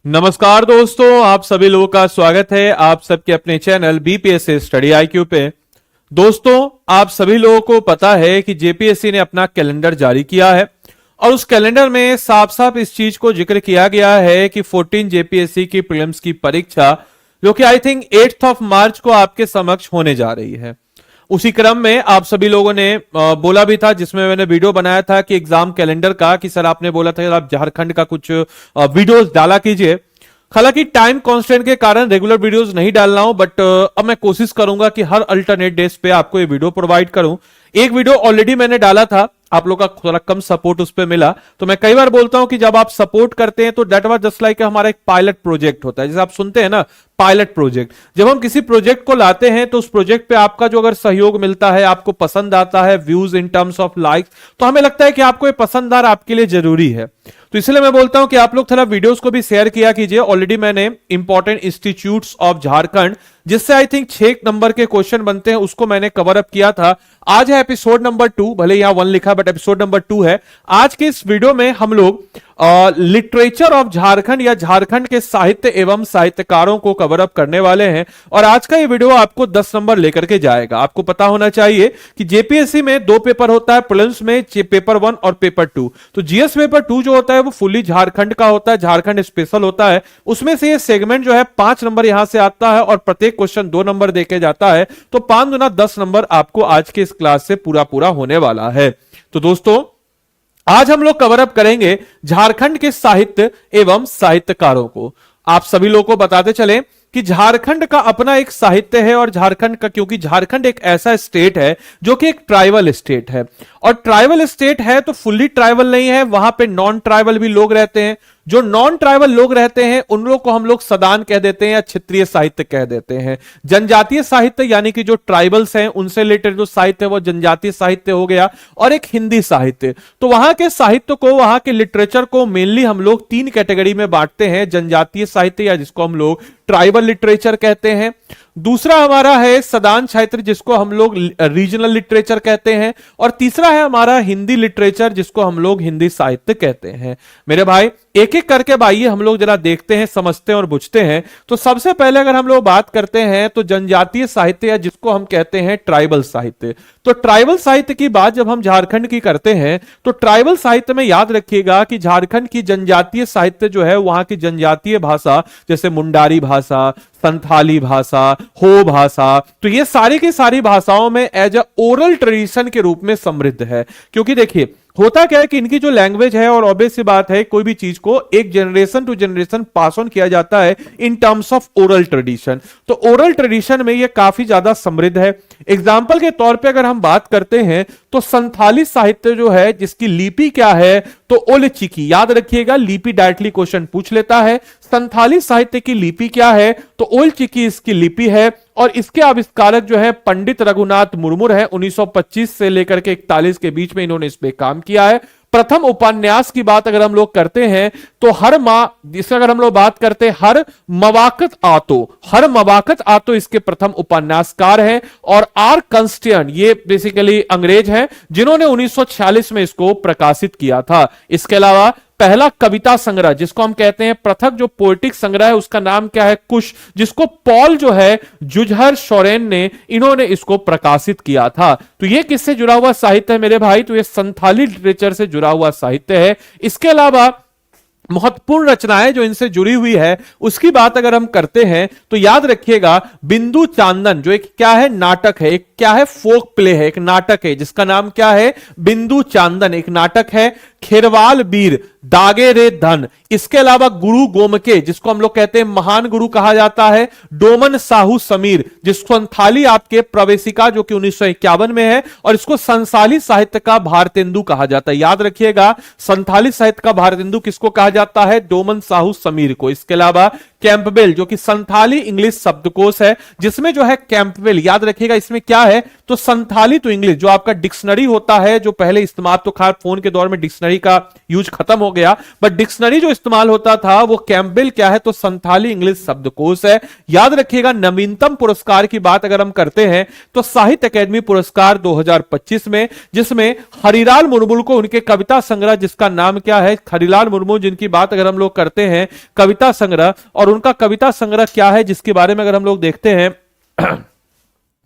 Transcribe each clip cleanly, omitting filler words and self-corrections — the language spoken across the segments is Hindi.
नमस्कार दोस्तों, आप सभी लोगों का स्वागत है आप सबके अपने चैनल बीपीएससी स्टडी आईक्यू पे। दोस्तों, आप सभी लोगों को पता है कि जेपीएससी ने अपना कैलेंडर जारी किया है और उस कैलेंडर में साफ साफ इस चीज को जिक्र किया गया है कि 14 जेपीएससी की प्रीलिम्स की परीक्षा जो कि आई थिंक 8 ऑफ मार्च को आपके समक्ष होने जा रही है। उसी क्रम में आप सभी लोगों ने बोला भी था, जिसमें मैंने वीडियो बनाया था कि एग्जाम कैलेंडर का, कि सर आपने बोला था कि आप झारखंड का कुछ वीडियोस डाला कीजिए। हालांकि टाइम कांस्टेंट के कारण रेगुलर वीडियोस नहीं डाल रहा हूं, बट अब मैं कोशिश करूंगा कि हर अल्टरनेट डेज पे आपको ये वीडियो प्रोवाइड करूं। एक वीडियो ऑलरेडी मैंने डाला था, आप लोग का थोड़ा कम सपोर्ट उस पर मिला, तो मैं कई बार बोलता हूं कि जब आप सपोर्ट करते हैं तो दैट वाज जस्ट लाइक हमारा एक पायलट प्रोजेक्ट होता है। जैसे आप सुनते हैं ना, पायलट प्रोजेक्ट। जब हम किसी प्रोजेक्ट को लाते हैं तो उस प्रोजेक्ट पे आपका जो अगर सहयोग मिलता है, आपको पसंद आता है, views in terms of likes, तो हमें लगता है कि आपको ये पसंददार आपके लिए जरूरी है। तो इसलिए मैं बोलता हूं कि आप लोग थोड़ा वीडियोस को भी शेयर किया कीजिए। ऑलरेडी मैंने इंपॉर्टेंट इंस्टीट्यूट्स ऑफ झारखंड, जिससे आई थिंक 6 नंबर के क्वेश्चन बनते हैं, उसको मैंने कवर अप किया था। आज है एपिसोड नंबर 2, भले यहां 1 लिखा बट एपिसोड नंबर 2 है। आज के इस वीडियो में हम लोग लिटरेचर ऑफ झारखंड या झारखंड के साहित्य एवं साहित्यकारों को कवर अप करने वाले हैं। और आज का ये वीडियो आपको 10 नंबर लेकर के जाएगा। आपको पता होना चाहिए कि जेपीएससी में 2 पेपर होता है, प्रीलिम्स में पेपर 1 और पेपर 2। तो जीएस पेपर 2 जो होता है वो फुल्ली झारखंड का होता है, झारखंड स्पेशल होता है। उसमें से ये सेगमेंट जो है 5 नंबर यहां से आता है और प्रत्येक क्वेश्चन 2 नंबर देके जाता है। तो 5 गुना 10 नंबर आपको आज के इस क्लास से पूरा होने वाला है। तो दोस्तों, आज हम लोग कवर अप करेंगे झारखंड के साहित्य एवं साहित्यकारों को। आप सभी लोगों को बताते चले कि झारखंड का अपना एक साहित्य है, और झारखंड का, क्योंकि झारखंड एक ऐसा स्टेट है जो कि एक ट्राइबल स्टेट है, और ट्राइबल स्टेट है तो फुल्ली ट्राइबल नहीं है, वहां पे नॉन ट्राइबल भी लोग रहते हैं। जो नॉन ट्राइबल लोग रहते हैं उन लोग को हम लोग सदान कह देते हैं या क्षेत्रीय साहित्य कह देते हैं। जनजातीय साहित्य यानी कि जो ट्राइबल्स हैं उनसे रिलेटेड जो साहित्य है वो जनजातीय साहित्य हो गया, और एक हिंदी साहित्य। तो वहां के साहित्य को, वहां के लिटरेचर को मेनली हम लोग 3 कैटेगरी में बांटते हैं। जनजातीय साहित्य या जिसको हम लोग ट्राइबल लिटरेचर कहते हैं, दूसरा हमारा है सदान साहित्य जिसको हम लोग रीजनल लिटरेचर कहते हैं, और तीसरा है हमारा हिंदी लिटरेचर जिसको हम लोग हिंदी साहित्य कहते हैं। मेरे भाई, एक एक करके भाई हम लोग जरा देखते हैं, समझते हैं और बुझते हैं। तो सबसे पहले अगर हम लोग बात करते हैं तो जनजातीय साहित्य या जिसको हम कहते हैं ट्राइबल साहित्य। तो ट्राइबल साहित्य की बात जब हम झारखंड की करते हैं तो ट्राइबल साहित्य में याद रखिएगा कि झारखंड की जनजातीय साहित्य जो है, वहां की जनजातीय भाषा जैसे मुंडारी भाषा, संथाली भाषा, हो भाषा, तो ये सारी की सारी भाषाओं में एज अ ओरल ट्रेडिशन के रूप में समृद्ध है। क्योंकि देखिए होता क्या है कि इनकी जो लैंग्वेज है, और ऑब्वियस सी बात है कोई भी चीज को एक generation to generation pass on किया जाता है in terms of oral tradition. तो ओरल ट्रेडिशन में ये काफी ज्यादा समृद्ध है। एग्जाम्पल के तौर पे अगर हम बात करते हैं तो संथाली साहित्य जो है, जिसकी लिपि क्या है, तो ओलचिकी। याद रखिएगा, लिपि डायरेक्टली क्वेश्चन पूछ लेता है। संथाली साहित्य की लिपि क्या है, तो ओलचिकी इसकी लिपि है, और इसके आविष्कारक जो है पंडित रघुनाथ मुर्मू है। 1925 से लेकर के 41 के बीच में इन्होंने इस पे काम किया है। प्रथम उपन्यास की बात अगर हम लोग करते हैं तो हर जिसका अगर हम लोग बात करते हैं हर मवाकत आतो इसके प्रथम उपन्यासकार हैं। और आर कंस्टियन, ये बेसिकली अंग्रेज हैं जिन्होंने 1946 में इसको प्रकाशित किया था। इसके अलावा पहला कविता संग्रह जिसको हम कहते हैं पृथक जो पोएटिक संग्रह है, उसका नाम क्या है, कुश, जिसको पॉल जो है जुझर शोरेन ने, इन्होंने इसको प्रकाशित किया था। तो ये किससे जुड़ा हुआ साहित्य है मेरे भाई, तो ये संथाली लिटरेचर से जुड़ा हुआ साहित्य है। इसके अलावा महत्वपूर्ण रचनाएं जो इनसे जुड़ी हुई है उसकी बात अगर हम करते हैं तो याद रखिएगा बिंदु चांदन, जो एक क्या है, नाटक है, एक क्या है, फोक प्ले है, एक नाटक है जिसका नाम क्या है, बिंदु चांदन, एक नाटक है। खेरवाल वीर, दागे रे धन, इसके अलावा गुरु गोमके जिसको हम लोग कहते हैं महान गुरु कहा जाता है। डोमन साहू समीर, जिसको संथाली आपके प्रवेशिका जो कि 1951 में है, और इसको संसाली साहित्य का भारतेंदु कहा जाता है। याद रखिएगा, संथाली साहित्य का भारतेंदु किसको कहा जाता है, डोमन साहू समीर को। इसके अलावा कैंपबेल, जो कि संथाली इंग्लिश शब्दकोश है, जिसमें जो है कैंपबेल, याद रखिएगा इसमें क्या है, तो संथाली तो इंग्लिश जो आपका डिक्शनरी होता है, जो पहले इस्तेमाल, तो खास फोन के दौर में डिक्शनरी का यूज खत्म हो गया, बट डिक्शनरी जो इस्तेमाल होता था वो कैंपबेल क्या है, तो संथाली इंग्लिश शब्दकोश है। याद रखिएगा नवीनतम पुरस्कार की बात अगर हम करते हैं तो साहित्य अकादमी पुरस्कार 2025 में, जिसमें हरिलाल मुर्मू को उनके कविता संग्रह, जिसका नाम क्या है, हरिलाल मुर्मू, जिनकी बात अगर हम लोग करते हैं कविता संग्रह, और उनका कविता संग्रह क्या है जिसके बारे में अगर हम लोग देखते हैं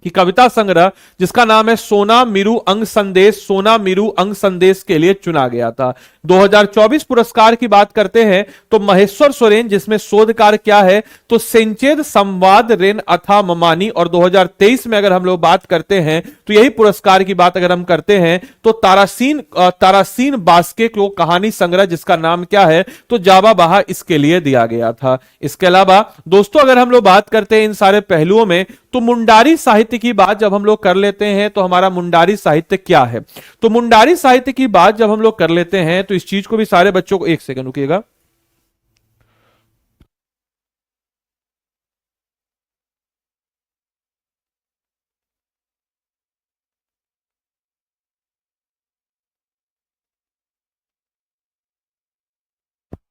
कि कविता संग्रह जिसका नाम है सोना मीरू अंग संदेश, सोना मीरू अंग संदेश के लिए चुना गया था। 2024 पुरस्कार की बात करते हैं तो महेश्वर सोरेन, जिसमें शोध कार्य क्या है, तो सेंचेद संवाद रेन अथा ममानी, और 2023 में अगर हम लोग बात करते हैं तो यही पुरस्कार की बात अगर हम करते हैं तो तारासीन बास्के को कहानी संग्रह, जिसका नाम क्या है, तो जावा बहा, इसके लिए दिया गया था। इसके अलावा दोस्तों अगर हम लोग बात करते हैं इन सारे पहलुओं में, तो मुंडारी साहित्य की बात जब हम लोग कर लेते हैं तो हमारा मुंडारी साहित्य क्या है, तो मुंडारी साहित्य की बात जब हम लोग कर लेते हैं तो इस चीज को भी सारे बच्चों को, एक सेकंड रुकिएगा,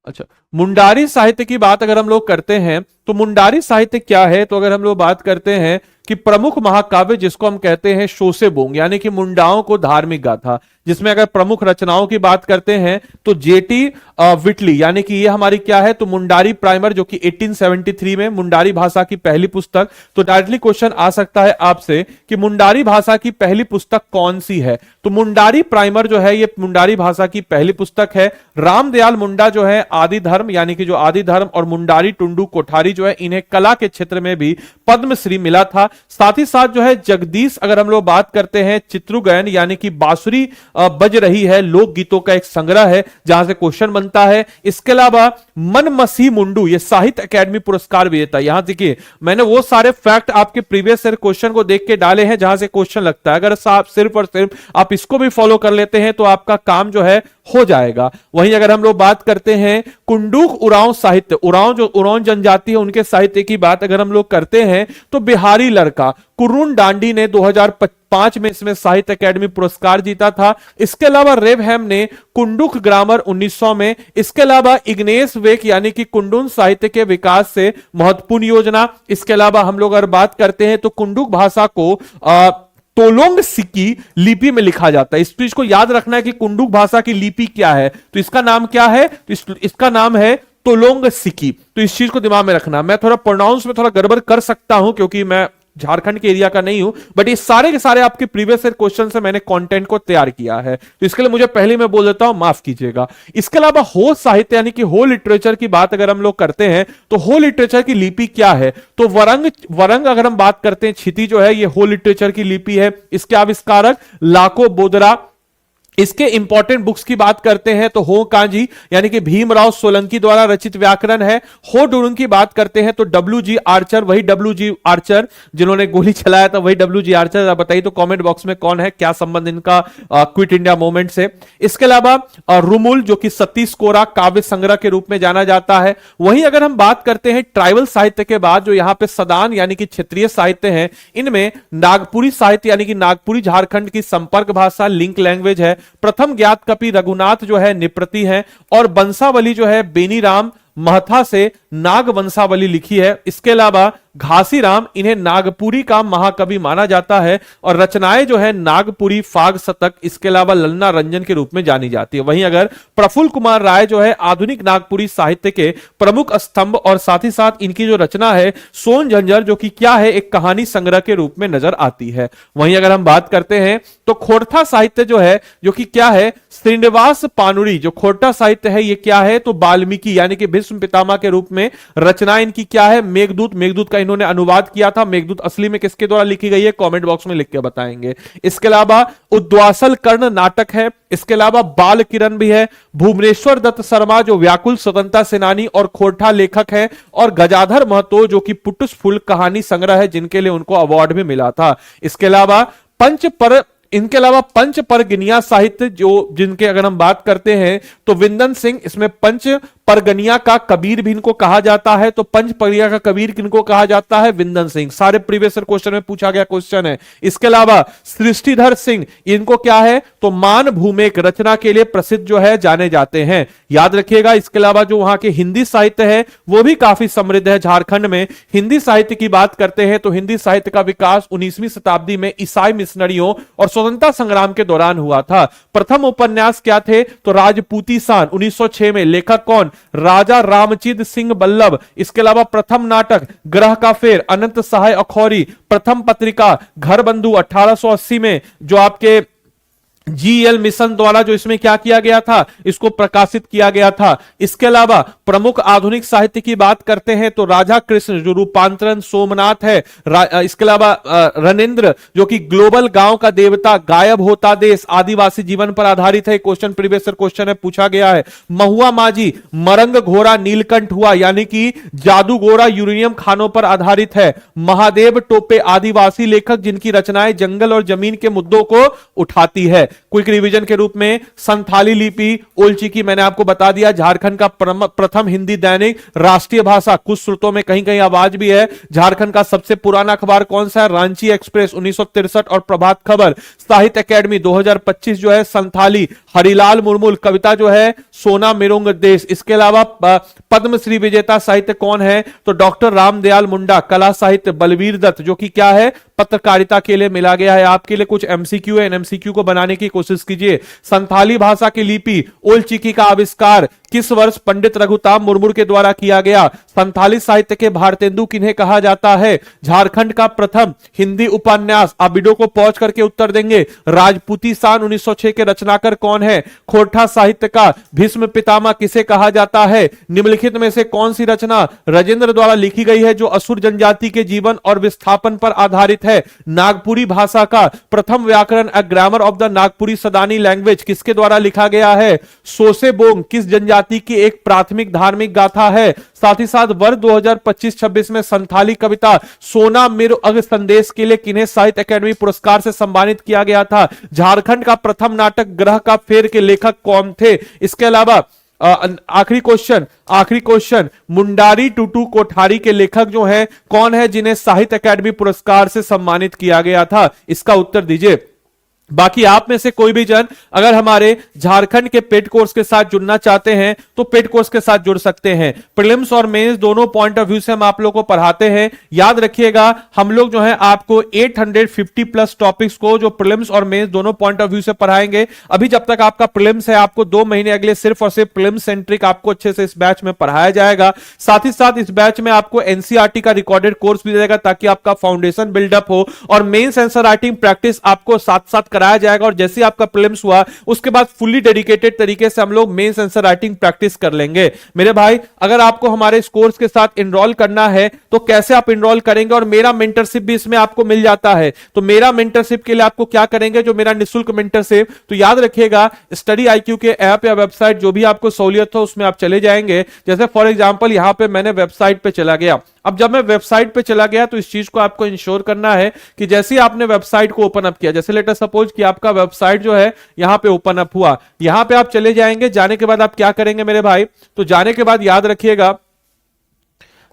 अच्छा, मुंडारी साहित्य की बात अगर हम लोग करते हैं तो मुंडारी साहित्य क्या है, तो अगर हम लोग बात करते हैं कि प्रमुख महाकाव्य जिसको हम कहते हैं शोसेबोंग, यानी कि मुंडाओं को धार्मिक गाथा, जिसमें अगर प्रमुख रचनाओं की बात करते हैं तो जेटी विटली, यानी कि ये हमारी क्या है, तो मुंडारी प्राइमर, जो कि 1873 में मुंडारी भाषा की पहली पुस्तक। तो डायरेक्टली क्वेश्चन आ सकता है आपसे कि मुंडारी भाषा की पहली पुस्तक कौन सी है, तो मुंडारी प्राइमर जो है ये मुंडारी भाषा की पहली पुस्तक है। रामदयाल मुंडा जो है आदि धर्म, यानी कि जो आदि धर्म, और मुंडारी टुंडू कोठारी जो है, इन्हें कला के क्षेत्र में भी पद्मश्री मिला था। साथ ही साथ जो है जगदीश, अगर हम लोग बात करते हैं चित्रुगयन, यानी कि बांसुरी बज रही है, लोकगीतों का एक संग्रह है जहां से क्वेश्चन बनता है। इसके अलावा मन मसीह मुंडू, ये साहित्य अकादमी पुरस्कार विजेता। यहां देखिए मैंने वो सारे फैक्ट आपके प्रीवियस ईयर क्वेश्चन को देख के डाले हैं जहां से क्वेश्चन लगता है, अगर आप सिर्फ और सिर्फ आप इसको भी फॉलो कर लेते हैं तो आपका काम जो है हो जाएगा। वहीं अगर हम लोग बात करते हैं कुंडूक उरांव साहित्य, उरांव जो उरांव जनजाति है उनके साहित्य की बात अगर हम लोग करते हैं तो बिहारी लड़का कुरुन डांडी ने 2005 में इसमें साहित्य अकादमी पुरस्कार जीता था। इसके अलावा रेवहैम ने कुंडुक ग्रामर 1900 में। इसके अलावा इग्नेस वेक, यानी कि कुंडुन साहित्य के विकास से महत्वपूर्ण योजना। इसके अलावा हम लोग अगर बात करते हैं तो कुंडुक भाषा को तोलोंग सिक्की लिपि में लिखा जाता है। इस चीज को याद रखना है कि कुंडुक भाषा की लिपि क्या है, तो इसका नाम क्या है, तो इसका नाम है तोलोंग सिक्की। तो इस चीज को दिमाग में रखना। मैं थोड़ा प्रोनाउंस में थोड़ा गड़बड़ कर सकता हूं क्योंकि मैं झारखंड के एरिया का नहीं हूं, बट ये सारे के सारे आपके प्रीवियस ईयर क्वेश्चन से मैंने कंटेंट को तैयार किया है, तो इसके लिए मुझे पहले मैं बोल देता हूं, माफ कीजिएगा। इसके अलावा हो साहित्य यानी कि हो लिटरेचर की बात अगर हम लोग करते हैं तो हो लिटरेचर की लिपि क्या है, तो वरंग अगर हम बात करते हैं क्षिति जो है ये हो लिटरेचर की लिपि है। इसके आविष्कारक लाको बोदरा। इसके इंपॉर्टेंट बुक्स की बात करते हैं तो हो कांजी यानी कि भीमराव सोलंकी द्वारा रचित व्याकरण है। हो डुरुंग की बात करते हैं तो डब्ल्यू.जी. आर्चर, वही डब्ल्यू.जी. आर्चर जिन्होंने गोली चलाया था, वही डब्ल्यू.जी. आर्चर। आप बताइए तो कमेंट बॉक्स में कौन है, क्या संबंध इनका क्विट इंडिया मूवमेंट से। इसके अलावा रुमुल जो कि सतीश कोरा काव्य संग्रह के रूप में जाना जाता है। वहीं अगर हम बात करते हैं ट्राइबल साहित्य के बाद जो यहाँ पे सदान यानी कि क्षेत्रीय साहित्य है, इनमें नागपुरी साहित्य यानी कि नागपुरी झारखंड की संपर्क भाषा लिंक लैंग्वेज है। प्रथम ज्ञात कवि रघुनाथ जो है निप्रति है, और बंसावली जो है बेनीराम महथा से नाग वंशावली लिखी है। इसके अलावा घासीराम, इन्हें नागपुरी का महाकवि माना जाता है, और रचनाएं जो है नागपुरी, फाग शतक, इसके अलावा ललना रंजन के रूप में जानी जाती है। वहीं अगर प्रफुल्ल कुमार राय जो है आधुनिक नागपुरी साहित्य के प्रमुख स्तंभ, और साथ ही साथ इनकी जो रचना है सोन झंझर जो कि क्या है, एक कहानी संग्रह के रूप में नजर आती है। वहीं अगर हम बात करते हैं तो खोरठा साहित्य जो है, जो कि क्या है, श्रीनिवास पानुरी, जो खोरठा साहित्य है ये क्या है, तो वाल्मीकि यानी कि भीष्म पितामह के रूप में रचना इनकी क्या है, मेघदूत। मेघदूत का इन्होंने अनुवाद किया था। मेघदूत असली में किसके द्वारा लिखी गई है, कमेंट बॉक्स में लिख के बताएंगे। इसके अलावा उद्वासल कर्ण नाटक है। इसके अलावा बाल किरण भी है। भुवनेश्वर दत्त शर्मा जो व्याकुल स्वतंत्रता सेनानी और खोरठा लेखक है, और गजाधर महतो जो कि पुटुस फूल कहानी संग्रह है, जिनके लिए उनको अवार्ड भी मिला था। इसके अलावा इनके अलावा पंच परगिनिया साहित्य जो जिनके अगर हम बात करते हैं तो विंदन सिंह, इसमें पंच परगनिया का कबीर भी इनको कहा जाता है। तो पंचपरिया का कबीर किनको कहा जाता है? विंदन सिंह। सारे प्रीवियस क्वेश्चन में पूछा गया क्वेश्चन है। इसके अलावा सृष्टिधर सिंह, इनको क्या है? तो मान भूमेक रचना के लिए प्रसिद्ध जो है जाने जाते हैं, याद रखिएगा। इसके अलावा जो वहां के हिंदी साहित्य है वो भी काफी समृद्ध है। झारखंड में हिंदी साहित्य की बात करते हैं तो हिंदी साहित्य का विकास 19वीं शताब्दी में ईसाई मिशनरियों और स्वतंत्रता संग्राम के दौरान हुआ था। प्रथम उपन्यास क्या थे? तो राजपूती सान 1906 में। लेखक कौन? राजा रामचिद सिंह बल्लभ। इसके अलावा प्रथम नाटक ग्रह का फेर अनंत सहाय अखौरी। प्रथम पत्रिका घर बंधु 1880 में, जो आपके जीएल मिशन द्वारा जो इसमें क्या किया गया था, इसको प्रकाशित किया गया था। इसके अलावा प्रमुख आधुनिक साहित्य की बात करते हैं तो राजा कृष्ण जो रूपांतरण सोमनाथ है। इसके अलावा रणेंद्र जो कि ग्लोबल गांव का देवता, गायब होता देश, आदिवासी जीवन पर आधारित है। क्वेश्चन प्रीवियस क्वेश्चन में पूछा गया है। महुआ माझी मरंग घोड़ा नीलकंठ हुआ, यानी कि जादू घोड़ा यूरेनियम खानों पर आधारित है। महादेव टोपे आदिवासी लेखक जिनकी रचनाएं जंगल और जमीन के मुद्दों को उठाती है। क्विक रिवीजन के रूप में संथाली लिपि ओलचिकी मैंने आपको बता दिया, झारखंड का प्रथम हिंदी दैनिक, राष्ट्रीय भाषा, कुछ स्रोतों में कहीं कहीं आवाज भी है। झारखंड का सबसे पुराना अखबार कौन सा है? रांची एक्सप्रेस 1963 और प्रभात खबर। साहित्य अकेडमी 2025 जो है संथाली। हरिलाल मुर्मू कविता जो है सोना मेरोंग देश। इसके अलावा पद्मश्री विजेता साहित्य कौन है? तो डॉक्टर रामदयाल मुंडा। कला साहित्य बलवीर दत्त जो कि क्या है? पत्रकारिता के लिए मिला गया है। आपके लिए कुछ एमसीक्यू है, इन एमसीक्यू को बनाने की कोशिश कीजिए। संथाली भाषा की लिपि ओलचिकी का आविष्कार किस वर्ष पंडित रघुताम मुर्मू के द्वारा किया गया? संथाली साहित्य के भारतेंदु किन्हें कहा जाता है? झारखंड का प्रथम हिंदी उपन्यास, आप वीडियो को पॉज करके उत्तर देंगे। राजपूती सान 1906 के रचनाकार कौन है? खोरठा साहित्य का भीष्म पितामह किसे कहा जाता है? निम्नलिखित में से कौन सी रचना राजेंद्र द्वारा लिखी गई है जो असुर जनजाति के जीवन और विस्थापन पर आधारित है? नागपुरी भाषा का प्रथम व्याकरण a grammar of the Nagpuri Sadani language किसके द्वारा लिखा गया है? सोसेबोंग किस जनजाति की एक प्राथमिक धार्मिक गाथा है? साथ ही साथ वर्ष 2025-26 में संथाली कविता सोना मेरो अग संदेश के लिए किन्हें साहित्य अकादमी पुरस्कार से सम्मानित किया गया था? झारखंड का प्रथम नाटक ग्रह का फेर के लेखक कौन थे? इसके अलावा आखिरी क्वेश्चन मुंडारी टूटू कोठारी के लेखक जो है कौन है जिन्हें साहित्य अकादमी पुरस्कार से सम्मानित किया गया था? इसका उत्तर दीजिए। बाकी आप में से कोई भी जन अगर हमारे झारखंड के पेड कोर्स के साथ जुड़ना चाहते हैं तो पेड कोर्स के साथ जुड़ सकते हैं। प्रीलिम्स और मेंस दोनों पॉइंट ऑफ व्यू से हम आप लोगों को पढ़ाते हैं। याद रखिएगा हम लोग जो है आपको 850 प्लस टॉपिक्स को जो प्रीलिम्स और मेंस दोनों पॉइंट ऑफ व्यू से पढ़ाएंगे। अभी जब तक आपका प्रीलिम्स है आपको 2 महीने अगले सिर्फ और सिर्फ प्रीलिम्स सेंट्रिक आपको अच्छे से इस बैच में पढ़ाया जाएगा। साथ ही साथ इस बैच में आपको एनसीईआरटी का रिकॉर्डेड कोर्स भी देगा ताकि आपका फाउंडेशन बिल्डअप हो और मेंस आंसर राइटिंग प्रैक्टिस आपको साथ साथ कराया जाएगा। और जैसे आपका प्रीलिम्स हुआ उसके बाद फुल्ली डेडिकेटेड तरीके से हम लोग मेंस आंसर राइटिंग प्रैक्टिस कर लेंगे। मेरे भाई अगर आपको हमारे इस कोर्स के साथ एनरोल करना है तो कैसे आप एनरोल करेंगे? और मेरा मेंटरशिप भी इसमें आपको मिल जाता है। तो मेरा मेंटरशिप के लिए आपको क्या करेंगे? जो मेरा निःशुल्क मेंटरशिप, तो याद रखिएगा स्टडी आईक्यू के ऐप या वेबसाइट जो भी आपको सहूलियत हो उसमें आप चले जाएंगे। जैसे फॉर एग्जांपल यहां पे मैंने वेबसाइट पे चला गया। अब जब मैं वेबसाइट पे चला गया तो इस चीज को आपको इंश्योर करना है कि जैसे ही आपने वेबसाइट को ओपन अप किया, जैसे लेटर सपोज कि आपका वेबसाइट जो है यहां पे ओपन अप हुआ, यहां पे आप चले जाएंगे। जाने के बाद आप क्या करेंगे मेरे भाई? तो जाने के बाद याद रखिएगा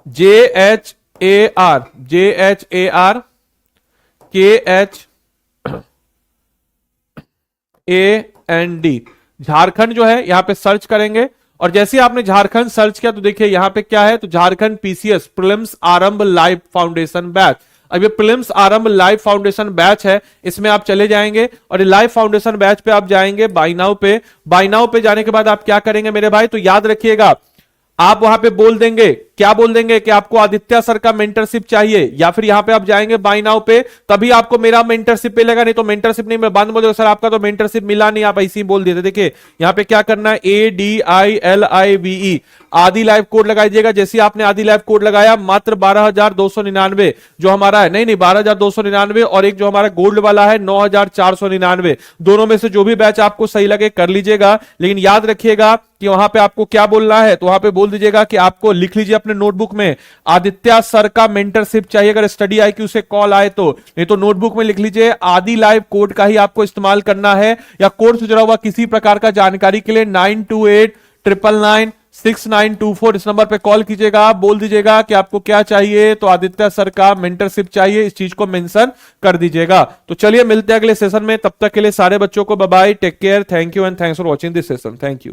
JHARKHAND झारखंड जो है यहां पे सर्च करेंगे। और जैसे आपने झारखंड सर्च किया तो देखिए यहां पे क्या है? तो झारखंड पीसीएस प्रीलिम्स आरंभ लाइव फाउंडेशन बैच। अब ये प्रीलिम्स आरंभ लाइव फाउंडेशन बैच है, इसमें आप चले जाएंगे और लाइव फाउंडेशन बैच पे आप जाएंगे बाय नाउ पे। बाय नाउ पे जाने के बाद आप क्या करेंगे मेरे भाई? तो याद रखिएगा आप वहां पे बोल देंगे, क्या बोल देंगे कि आपको आदित्य सर का मेंटरशिप चाहिए, या फिर यहां पे आप जाएंगे बाय नाउ पे, तभी आपको मेरा मेंटरशिप मिलेगा। नहीं तो मेंटरशिप नहीं, मैं बाद में बोल सर आपका तो मेंटरशिप मिला नहीं, आप ऐसे ही बोल देते। देखिए यहां पे क्या करना है, ADILIVE आदि लाइव कोड लगाइएगा। जैसे आपने आदि लाइव कोड लगाया मात्र 12,299 जो हमारा है, नहीं 12,299 और एक जो हमारा गोल्ड वाला है 9,499, दोनों में से जो भी बैच आपको सही लगे कर लीजिएगा। लेकिन याद रखिएगा कि वहां पे आपको क्या बोलना है, तो वहां पे बोल दीजिएगा कि आपको लिख लीजिए अपने नोटबुक में आदित्य सर का मेंटरशिप चाहिए अगर स्टडी आईक्यू से कॉल आए तो। नहीं तो नोटबुक में लिख लीजिए आदि लाइव कोड का ही आपको इस्तेमाल करना है, या कोड से जुड़ा हुआ किसी प्रकार का जानकारी के लिए 928999 6924 इस नंबर पे कॉल कीजिएगा। आप बोल दीजिएगा कि आपको क्या चाहिए, तो आदित्य सर का मेंटरशिप चाहिए, इस चीज को मेंशन कर दीजिएगा। तो चलिए मिलते हैं अगले सेशन में, तब तक के लिए सारे बच्चों को bye bye, take care, thank you and thanks for watching this session, thank you.